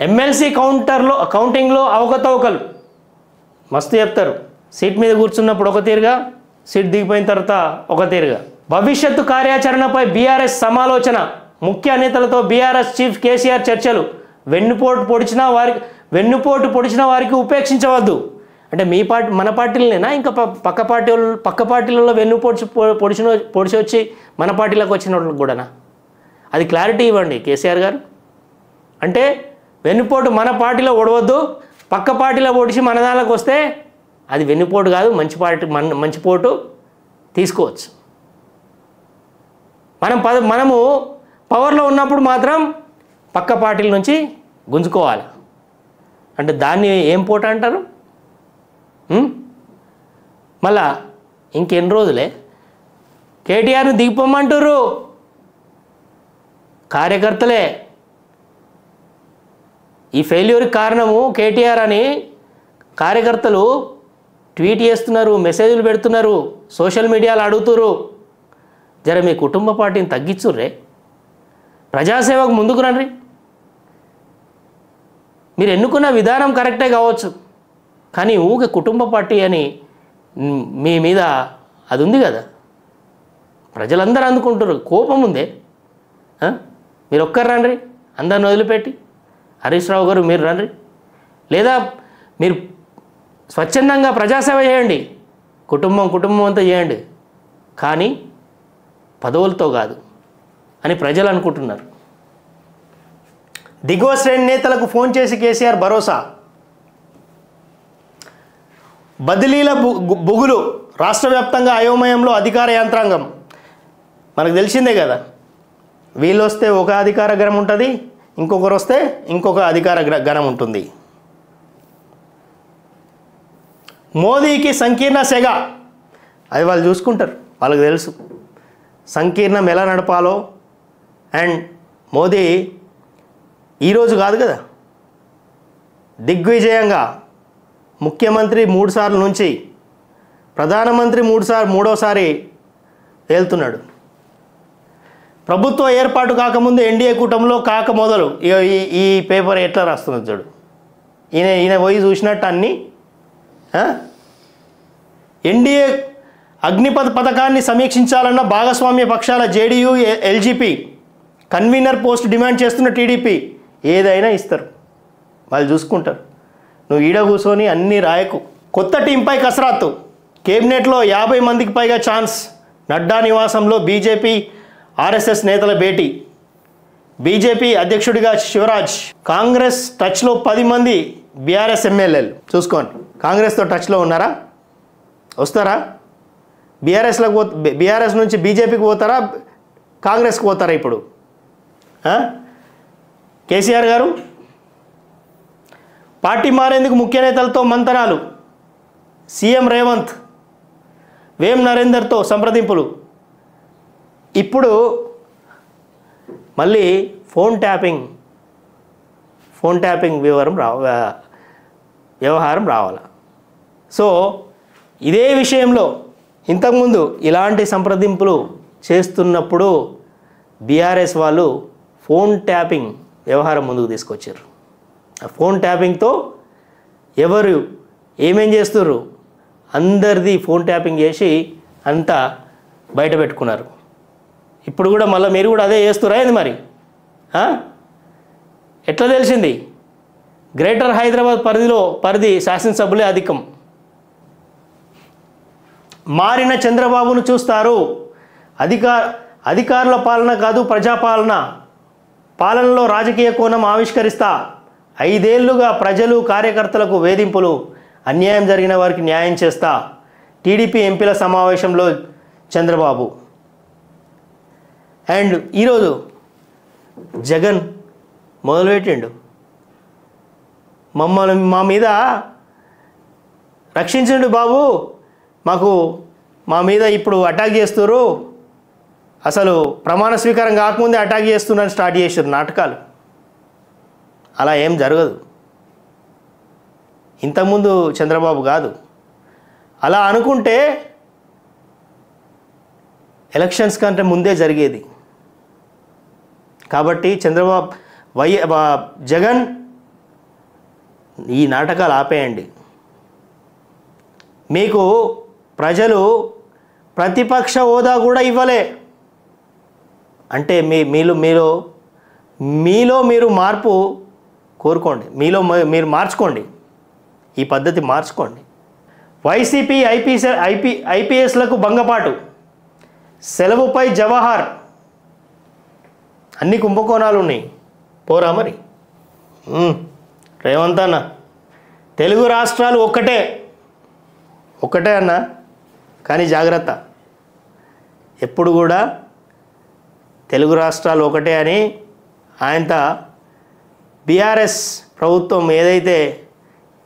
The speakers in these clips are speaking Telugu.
ఎమ్మెల్సీ కౌంటింగ్లో అవకతవకలు మస్తు చెప్తారు. సీట్ మీద కూర్చున్నప్పుడు ఒక తీరుగా, సీట్ దిగిపోయిన తర్వాత ఒక తీరుగా. భవిష్యత్తు కార్యాచరణపై బీఆర్ఎస్ సమాలోచన, ముఖ్య నేతలతో బీఆర్ఎస్ చీఫ్ కేసీఆర్ చర్చలు. వెన్నుపోటు పొడిచిన వారికి ఉపేక్షించవద్దు. అంటే మీ పార్టీ మన పార్టీలనేనా, ఇంకా పక్క పార్టీలలో పొడిచి వచ్చి మన పార్టీలోకి వచ్చిన వాళ్ళకి కూడానా? అది క్లారిటీ ఇవ్వండి కేసీఆర్ గారు. అంటే వెన్నుపోటు మన పార్టీలో ఓడవద్దు, పక్క పార్టీలో పొడిచి మన దానికి వస్తే అది వెన్నుపోటు కాదు, మంచి పోటు తీసుకోవచ్చు. మనము పవర్లో ఉన్నప్పుడు మాత్రం పక్క పార్టీల నుంచి గుంజుకోవాలి. అంటే దాన్ని ఏం పోటు అంటారు? మళ్ళా ఇంకెన్ని రోజులే కేటీఆర్ని దిగిపోమంటారు కార్యకర్తలే. ఈ ఫెయిల్యూర్కి కారణము కేటీఆర్ అని కార్యకర్తలు ట్వీట్ చేస్తున్నారు, మెసేజ్లు పెడుతున్నారు, సోషల్ మీడియాలో అడుగుతున్నారు. జర మీ కుటుంబ పార్టీని తగ్గించుర్రే, ప్రజాసేవకు ముందుకు రండి. మీరు ఎన్నుకున్న విధానం కరెక్టే కావచ్చు, కానీ ఊకే కుటుంబ పార్టీ అని మీ మీద అది ఉంది కదా, ప్రజలందరూ అందుకుంటారు. కోపం ఉందే, మీరు ఒక్కరు రండి, అందరిని వదిలిపెట్టి. హరీష్ రావు గారు మీరు రండి, లేదా మీరు స్వచ్ఛందంగా ప్రజాసేవ చేయండి, కుటుంబం అంతా చేయండి, కానీ పదవులతో కాదు అని ప్రజలు అనుకుంటున్నారు. దిగువ శ్రేణి నేతలకు ఫోన్ చేసి కేసీఆర్ భరోసా. బదిలీల బుగులు, రాష్ట్ర వ్యాప్తంగా అయోమయంలో అధికార యంత్రాంగం. మనకు తెలిసిందే కదా, వీళ్ళు వస్తే ఒక అధికార గణం ఉంటుంది, ఇంకొకరు వస్తే ఇంకొక అధికార గణం ఉంటుంది. మోదీకి సంకీర్ణ సెగ, అది వాళ్ళు చూసుకుంటారు, వాళ్ళకి తెలుసు సంకీర్ణం ఎలా నడపాలో. అండ్ మోదీ ఈరోజు కాదు కదా, దిగ్విజయంగా ముఖ్యమంత్రి 3 సార్లు నుంచి ప్రధానమంత్రి మూడోసారి వెళ్తున్నాడు. ప్రభుత్వ ఏర్పాటు కాకముందు ఎన్డీఏ కూటమిలో కాక మొదలు ఈ పేపర్ ఎట్లా రాస్తున్నది చూడు. ఈయన పోయి చూసినట్టు అన్నీ. ఎన్డీఏ అగ్నిపథ్ పథకాన్ని సమీక్షించాలన్న భాగస్వామ్య పక్షాల JDU, LGP convener post demand చేస్తున్న టీడీపీ ఏదైనా ఇస్తారు, వాళ్ళు చూసుకుంటారు. నువ్వు ఈడ కూర్చొని అన్నీ రాయకు. కొత్త టీంపై కసరత్తు, కేబినెట్లో 50 మందికి పైగా ఛాన్స్. నడ్డా నివాసంలో బీజేపీ ఆర్ఎస్ఎస్ నేతల భేటీ. బీజేపీ అధ్యక్షుడిగా శివరాజ్. కాంగ్రెస్ టచ్లో 10 మంది బీఆర్ఎస్ ఎమ్మెల్యేలు. చూసుకోండి, కాంగ్రెస్తో టచ్లో ఉన్నారా? వస్తారా? బీఆర్ఎస్ నుంచి బీజేపీకి పోతారా, కాంగ్రెస్కి పోతారా? ఇప్పుడు కేసీఆర్ గారు పార్టీ మారేందుకు ముఖ్య నేతలతో మంతనాలు. సీఎం రేవంత్ వేం నరేందర్తో సంప్రదింపులు. ఇప్పుడు మళ్ళీ ఫోన్ ట్యాపింగ్ వ్యవహారం రావాలి. సో ఇదే విషయంలో ఇంతకుముందు ఇలాంటి సంప్రదింపులు చేస్తున్నప్పుడు బీఆర్ఎస్ వాళ్ళు ఫోన్ ట్యాపింగ్ వ్యవహారం ముందుకు తీసుకొచ్చారు. ఆ ఫోన్ ట్యాపింగ్తో ఎవరు ఏమేం చేస్తుర్రు అందరిది ఫోన్ ట్యాపింగ్ చేసి అంతా బయట పెట్టుకున్నారు. ఇప్పుడు కూడా మళ్ళీ మీరు కూడా అదే చేస్తురా ఏంది మరి? ఎట్లా తెలిసింది? గ్రేటర్ హైదరాబాద్ పరిధి శాసనసభ్యులే అధికం. మారిన చంద్రబాబును చూస్తారు. అధికారుల పాలన కాదు, ప్రజాపాలన. పాలనలో రాజకీయ కోణం ఆవిష్కరిస్తా. 5 ఏళ్లుగా ప్రజలు, కార్యకర్తలకు వేధింపులు. అన్యాయం జరిగిన వారికి న్యాయం చేస్తా. టీడీపీ ఎంపీల సమావేశంలో చంద్రబాబు. అండ్ ఈరోజు జగన్ మొదలుపెట్టిండు, మా మీద రక్షించండి బాబు, మా మీద ఇప్పుడు అటాక్ చేస్తున్నారు, అసలు ప్రమాణ స్వీకారం కాకముందే అటాక్ చేస్తున్నారని స్టార్ట్ చేశారు నాటకాలు. అలా ఏం జరగదు. ఇంతకుముందు చంద్రబాబు కాదు. అలా అనుకుంటే ఎలక్షన్స్ కంటే ముందే జరిగేది. కాబట్టి జగన్ ఈ నాటకాలు ఆపేయండి. మీకు ప్రజలు ప్రతిపక్ష హోదా కూడా ఇవ్వలే అంటే మీలో మీరు మార్పు కోరుకోండి, మీరు మార్చుకోండి, ఈ పద్ధతి మార్చుకోండి. వైసీపీ ఐపీఎస్లకు భంగపాటు, సెలవుపై జవహర్, అన్ని కుంభకోణాలు ఉన్నాయి. పోరా మరి రేవంత్ అన్న, తెలుగు రాష్ట్రాలు ఒక్కటే అన్న, కానీ జాగ్రత్త, ఎప్పుడు కూడా తెలుగు రాష్ట్రాలు ఒకటే అని ఆయనతో బీఆర్ఎస్ ప్రభుత్వం ఏదైతే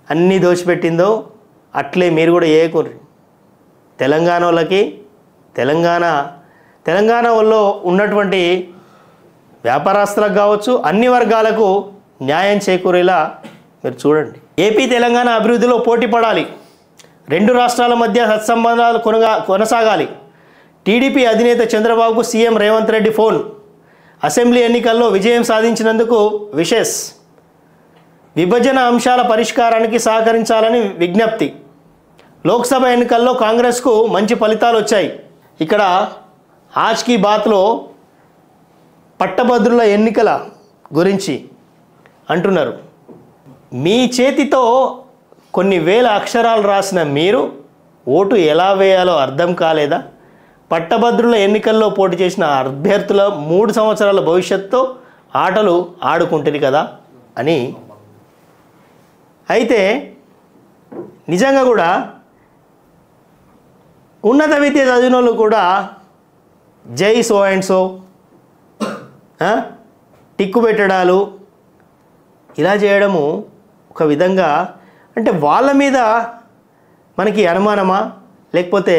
అన్నీ దోచిపెట్టిందో అట్లే మీరు కూడా చేయకూడదు. తెలంగాణ వాళ్ళకి తెలంగాణ వాళ్ళు ఉన్నటువంటి వ్యాపారస్తులకు కావచ్చు, అన్ని వర్గాలకు న్యాయం చేకూరేలా మీరు చూడండి. ఏపీ తెలంగాణ అభివృద్ధిలో పోటీ పడాలి, రెండు రాష్ట్రాల మధ్య సత్సంబంధాలు కొనసాగాలి. టీడీపీ అధినేత చంద్రబాబుకు CM Revanth Reddy phone, assembly ఎన్నికల్లో విజయం సాధించినందుకు విషెస్, విభజన అంశాల పరిష్కారానికి సహకరించాలని విజ్ఞప్తి. లోక్సభ ఎన్నికల్లో కాంగ్రెస్కు మంచి ఫలితాలు వచ్చాయి. ఇక్కడ ఆజ్ కీ బాత్లో పట్టభద్రుల ఎన్నికల గురించి అంటున్నారు. మీ చేతితో కొన్ని వేల అక్షరాలు రాసిన మీరు ఓటు ఎలా వేయాలో అర్థం కాలేదా? పట్టభద్రుల ఎన్నికల్లో పోటీ చేసిన అభ్యర్థుల 3 సంవత్సరాల భవిష్యత్తుతో ఆటలు ఆడుకుంటుంది కదా అని. అయితే నిజంగా కూడా ఉన్నత విద్య చదివిన వాళ్ళు కూడా జై సో అండ్ సో టిక్కు పెట్టడాలు ఇలా చేయడము ఒక విధంగా అంటే వాళ్ళ మీద మనకి అనుమానమా, లేకపోతే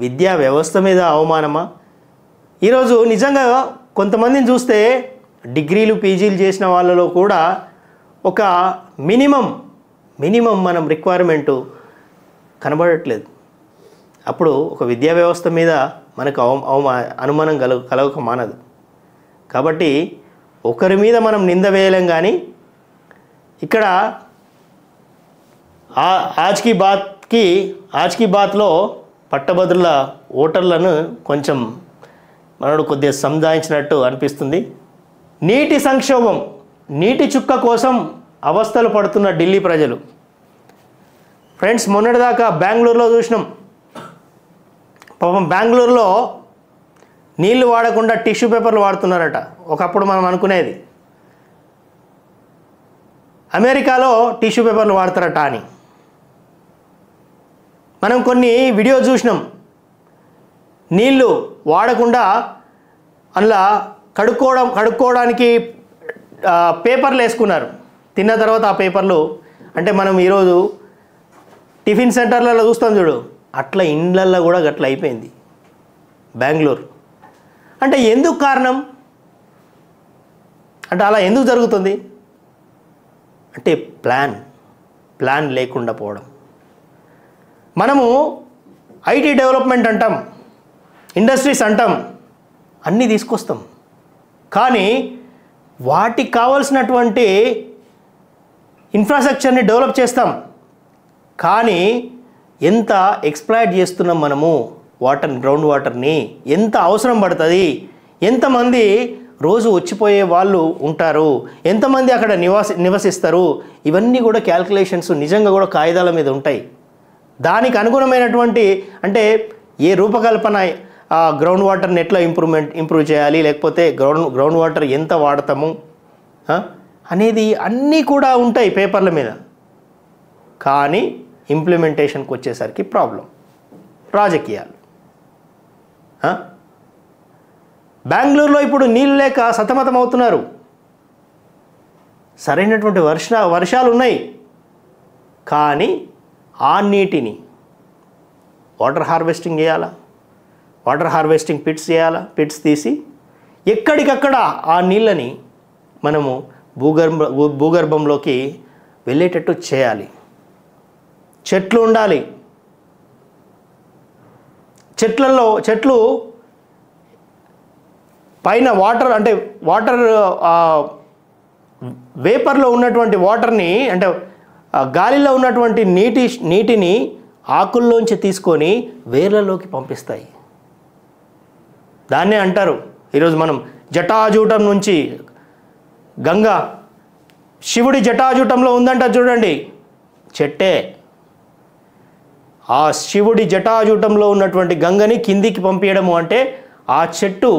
విద్యా వ్యవస్థ మీద అవమానమా? ఈరోజు నిజంగా కొంతమందిని చూస్తే డిగ్రీలు పీజీలు చేసిన వాళ్ళలో కూడా ఒక మినిమం మనం రిక్వైర్మెంటు కనబడట్లేదు. అప్పుడు ఒక విద్యా వ్యవస్థ మీద మనకు అనుమానం కలగక మానదు. కాబట్టి ఒకరి మీద మనం నింద వేయలేం. కానీ ఇక్కడ ఆజ్ కీ బాత్లో పట్టభద్రుల ఓటర్లను కొంచెం మనడు కొద్దిగా సంధాయించినట్టు అనిపిస్తుంది. నీటి సంక్షోభం, నీటి చుక్క కోసం అవస్థలు పడుతున్న ఢిల్లీ ప్రజలు. ఫ్రెండ్స్, మొన్నటిదాకా బెంగళూరులో చూసినాం. పాపం బెంగళూరులో నీళ్లు వాడకుండా టిష్యూ పేపర్లు వాడుతున్నారట. ఒకప్పుడు మనం అనుకునేది అమెరికాలో టిష్యూ పేపర్లు వాడతారట అని. మనం కొన్ని వీడియో చూసినాం. నీళ్ళు వాడకుండా అందులో కడుక్కోవడానికి పేపర్లు వేసుకున్నారు. తిన్న తర్వాత ఆ పేపర్లు అంటే మనం ఈరోజు టిఫిన్ సెంటర్లలో చూస్తాం చూడు, అట్లా ఇండ్లల్లో కూడా అట్లా అయిపోయింది బెంగళూరు. అంటే ఎందుకు కారణం? అంటే అలా ఎందుకు జరుగుతుంది అంటే ప్లాన్ లేకుండా పోవడం. మనము ఐటీ డెవలప్మెంట్ అంటాం, ఇండస్ట్రీస్ అంటాం, అన్నీ తీసుకొస్తాం. కానీ వాటికి కావాల్సినటువంటి ఇన్ఫ్రాస్ట్రక్చర్ని డెవలప్ చేస్తాం. కానీ ఎంత ఎక్స్ప్లాయిట్ చేస్తున్నాం మనము గ్రౌండ్ వాటర్ని, ఎంత అవసరం పడుతుంది, ఎంతమంది రోజు వచ్చిపోయే వాళ్ళు ఉంటారు, ఎంతమంది అక్కడ నివసిస్తారు, ఇవన్నీ కూడా క్యాల్కులేషన్స్ నిజంగా కూడా కాగితాల మీద ఉంటాయి. దానికి అనుగుణమైనటువంటి అంటే ఏ రూపకల్పన గ్రౌండ్ వాటర్ని ఎట్లా ఇంప్రూవ్ చేయాలి, లేకపోతే గ్రౌండ్ వాటర్ ఎంత వాడతాము అనేది అన్నీ కూడా ఉంటాయి పేపర్ల మీద. కానీ ఇంప్లిమెంటేషన్కి వచ్చేసరికి ప్రాబ్లం, రాజకీయాలు. బెంగళూరులో ఇప్పుడు నీళ్ళు లేక సతమతం అవుతున్నారు. సరైనటువంటి వర్షాలు ఉన్నాయి, కానీ ఆ నీటిని వాటర్ హార్వెస్టింగ్ చేయాలా, వాటర్ హార్వెస్టింగ్ పిట్స్ చేయాలా, పిట్స్ తీసి ఎక్కడికక్కడ ఆ నీళ్ళని మనము భూగర్భంలోకి వెళ్ళేటట్టు చేయాలి. చెట్లు ఉండాలి. చెట్లు పైన వాటర్ వేపర్లో ఉన్నటువంటి వాటర్ని అంటే ఆ గాలిలో ఉన్నటువంటి నీటిని ఆకుల్లోంచి తీసుకొని వేర్లలోకి పంపిస్తాయి. దాన్నే అంటారు ఈరోజు మనం జటాజూటం నుంచి గంగ శివుడి జటాజూటంలో ఉందంట చూడండి, చెట్టే. ఆ శివుడి జటాజూటంలో ఉన్నటువంటి గంగని కిందికి పంపించడము అంటే ఆ చెట్టు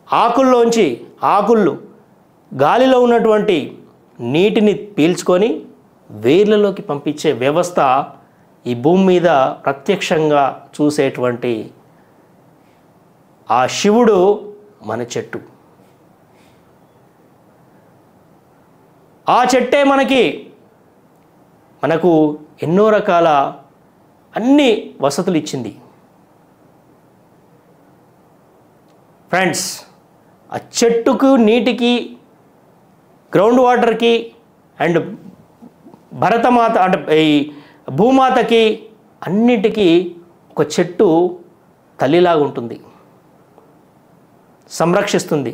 ఆకుల్లోంచి ఆకుళ్ళు గాలిలో ఉన్నటువంటి నీటిని పీల్చుకొని వేర్లలోకి పంపించే వ్యవస్థ ఈ భూమి మీద ప్రత్యక్షంగా చూసేటువంటి ఆ శివుడు మన చెట్టు. ఆ చెట్టే మనకు ఎన్నో రకాల అన్ని వసతులు ఇచ్చింది. ఫ్రెండ్స్, ఆ చెట్టుకు, నీటికి, గ్రౌండ్ వాటర్కి అండ్ భరతమాత అంటే ఈ భూమాతకి అన్నిటికీ ఒక చెట్టు తల్లిలాగా ఉంటుంది, సంరక్షిస్తుంది.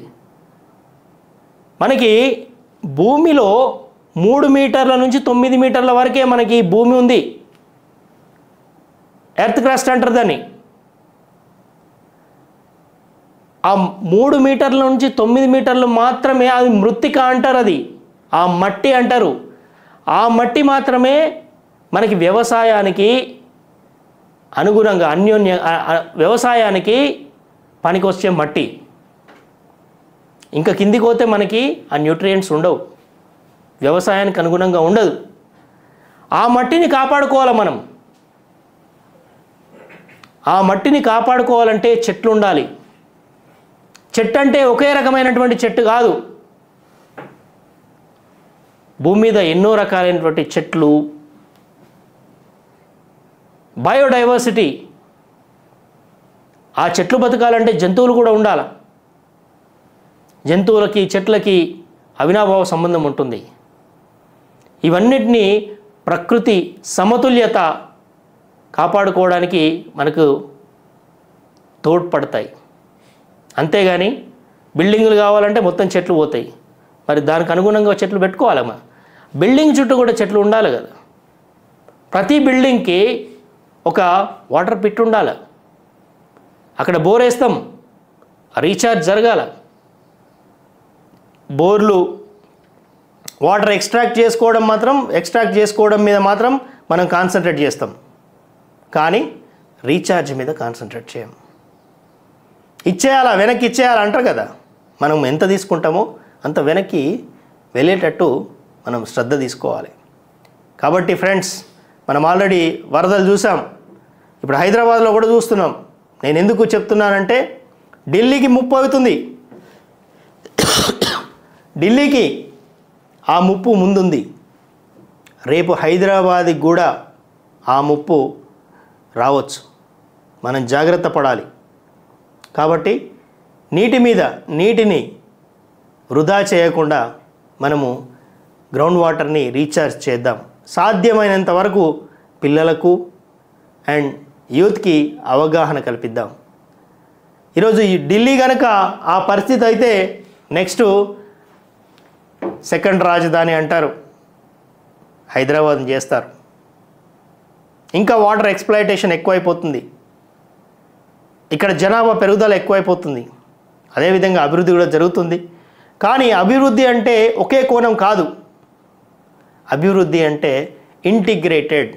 మనకి భూమిలో 3 మీటర్ల నుంచి 9 మీటర్ల వరకే మనకి భూమి ఉంది. ఎర్త్ క్రస్ట్ అంటారు దాన్ని. ఆ 3 మీటర్ల నుంచి 9 మీటర్లు మాత్రమే అది మృత్తిక అంటారు, అది ఆ మట్టి అంటారు. ఆ మట్టి మాత్రమే మనకి వ్యవసాయానికి అనుగుణంగా వ్యవసాయానికి పనికి వచ్చే మట్టి. ఇంకా కిందికి పోతే మనకి ఆ న్యూట్రియంట్స్ ఉండవు, వ్యవసాయానికి అనుగుణంగా ఉండదు. ఆ మట్టిని కాపాడుకోవాలి మనం. ఆ మట్టిని కాపాడుకోవాలంటే చెట్లు ఉండాలి. చెట్టు అంటే ఒకే రకమైనటువంటి చెట్టు కాదు. భూమి మీద ఎన్నో రకాలైనటువంటి చెట్లు, బయోడైవర్సిటీ. ఆ చెట్లు బతకాలంటే జంతువులు కూడా ఉండాలి. జంతువులకి చెట్లకి అవినాభావ సంబంధం ఉంటుంది. ఇవన్నిటినీ ప్రకృతి సమతుల్యత కాపాడుకోవడానికి మనకు తోడ్పడతాయి. అంతేగాని బిల్డింగులు కావాలంటే మొత్తం చెట్లు పోతాయి. మరి దానికి అనుగుణంగా చెట్లు పెట్టుకోవాలమ్మా. బిల్డింగ్ చుట్టూ కూడా చెట్లు ఉండాలి కదా. ప్రతి బిల్డింగ్కి ఒక వాటర్ పిట్ ఉండాలి. అక్కడ బోర్ వేస్తాం, రీఛార్జ్ జరగాల. బోర్లు వాటర్ ఎక్స్ట్రాక్ట్ చేసుకోవడం మీద మాత్రం మనం కాన్సన్ట్రేట్ చేస్తాం, కానీ రీఛార్జ్ మీద కాన్సన్ట్రేట్ చేయం. వెనక్కి ఇచ్చేయాలా అంటారు కదా. మనం ఎంత తీసుకుంటామో అంత వెనక్కి వెళ్ళేటట్టు మనం శ్రద్ధ తీసుకోవాలి. కాబట్టి ఫ్రెండ్స్, మనం ఆల్రెడీ వరదలు చూసాం, ఇప్పుడు హైదరాబాద్లో కూడా చూస్తున్నాం. నేను ఎందుకు చెప్తున్నానంటే ఢిల్లీకి ముప్పు అవుతుంది. ఢిల్లీకి ఆ ముప్పు ముందుంది. రేపు హైదరాబాద్కి కూడా ఆ ముప్పు రావచ్చు. మనం జాగ్రత్త పడాలి. కాబట్టి నీటిని వృధా చేయకుండా మనము గ్రౌండ్ వాటర్ని రీఛార్జ్ చేద్దాం. సాధ్యమైనంత వరకు పిల్లలకు అండ్ యూత్కి అవగాహన కల్పిద్దాం. ఈరోజు ఈ ఢిల్లీ కనుక ఆ పరిస్థితి అయితే నెక్స్ట్ సెకండ్ రాజధాని అంటారు, హైదరాబాద్ని చేస్తారు. ఇంకా వాటర్ ఎక్స్ప్లాయిటేషన్ ఎక్కువైపోతుంది. ఇక్కడ జనాభా పెరుగుదల ఎక్కువైపోతుంది. అదేవిధంగా అభివృద్ధి కూడా జరుగుతుంది. కానీ అభివృద్ధి అంటే ఒకే కోణం కాదు. అభివృద్ధి అంటే ఇంటిగ్రేటెడ్.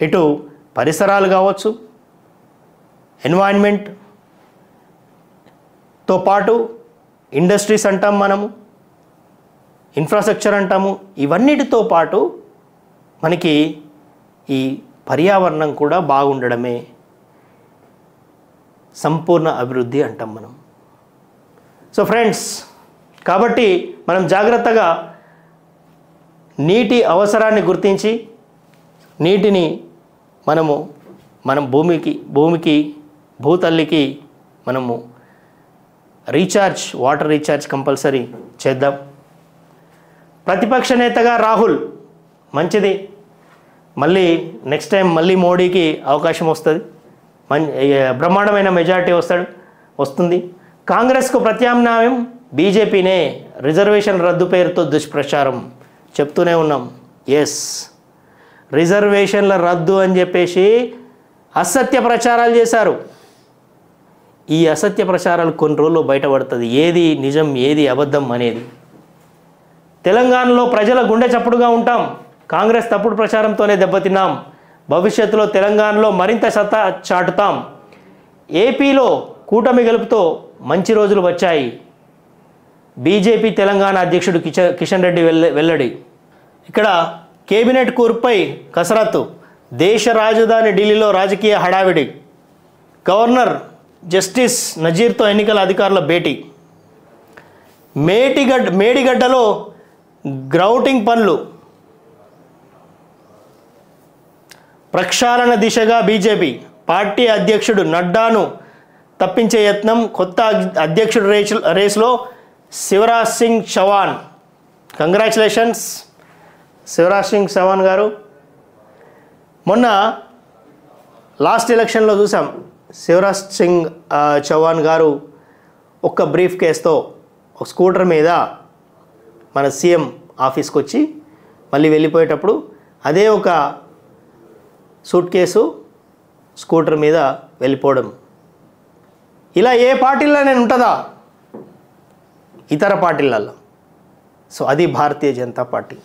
ఇటు పరిసరాలు కావచ్చు, ఎన్వైరన్మెంట్తో పాటు ఇండస్ట్రీస్ అంటాం, మనము ఇన్ఫ్రాస్ట్రక్చర్ అంటాము. ఇవన్నిటితో పాటు మనకి ఈ పర్యావరణం కూడా బాగుండడమే సంపూర్ణ అభివృద్ధి అంటాం మనం. సో ఫ్రెండ్స్, కాబట్టి మనం జాగ్రత్తగా నీటి అవసరాన్ని గుర్తించి నీటిని మనం భూమికి భూతల్లికి మనము వాటర్ రీఛార్జ్ కంపల్సరీ చేద్దాం. ప్రతిపక్ష నేతగా రాహుల్ మంచిది. మళ్ళీ నెక్స్ట్ టైం మళ్ళీ మోడీకి అవకాశం వస్తుంది. బ్రహ్మాండమైన మెజారిటీ వస్తుంది. కాంగ్రెస్కు ప్రత్యామ్నాయం బీజేపీనే. రిజర్వేషన్ రద్దు పేరుతో దుష్ప్రచారం చెప్తూనే ఉన్నాం. ఎస్, రిజర్వేషన్ల రద్దు అని చెప్పేసి అసత్య ప్రచారాలు చేశారు. ఈ అసత్య ప్రచారాలు కొన్ని రోజుల్లో బయటపడుతుంది ఏది నిజం ఏది అబద్ధం అనేది. తెలంగాణలో ప్రజల గుండె చప్పుడుగా ఉంటాం, కాంగ్రెస్ తప్పుడు ప్రచారంతోనే దెబ్బతిన్నాం, భవిష్యత్తులో తెలంగాణలో మరింత సత్తా చాటుతాం, ఏపీలో కూటమి గెలుపుతో మంచి రోజులు వచ్చాయి, బీజేపీ తెలంగాణ అధ్యక్షుడు కిషన్ రెడ్డి వెల్లడి. ఇక్కడ కేబినెట్ కూర్పుపై కసరత్తు, దేశ రాజధాని ఢిల్లీలో రాజకీయ హడావిడి, గవర్నర్ జస్టిస్ నజీర్తో ఎన్నికల అధికారుల భేటీ, మేడిగడ్డలో గ్రౌటింగ్ పనులు, ప్రక్షాళన దిశగా బీజేపీ, పార్టీ అధ్యక్షుడు నడ్డాను తప్పించే యత్నం, కొత్త అధ్యక్షుడు రేసులో శివరాజ్ సింగ్ చౌహాన్. కంగ్రాచులేషన్స్ శివరాజ్ సింగ్ చౌహాన్ గారు. మొన్న లాస్ట్ ఎలక్షన్లో చూసాం శివరాజ్ సింగ్ చౌహాన్ గారు ఒక్క బ్రీఫ్ కేస్తో ఒక స్కూటర్ మీద మన సీఎం ఆఫీస్కి వచ్చి మళ్ళీ వెళ్ళిపోయేటప్పుడు అదే ఒక సూట్ కేసు స్కూటర్ మీద వెళ్ళిపోవడం. ఇలా ఏ పార్టీలో నేను ఉంటుందా ఇతర పార్టీలలో? సో అది భారతీయ జనతా పార్టీ.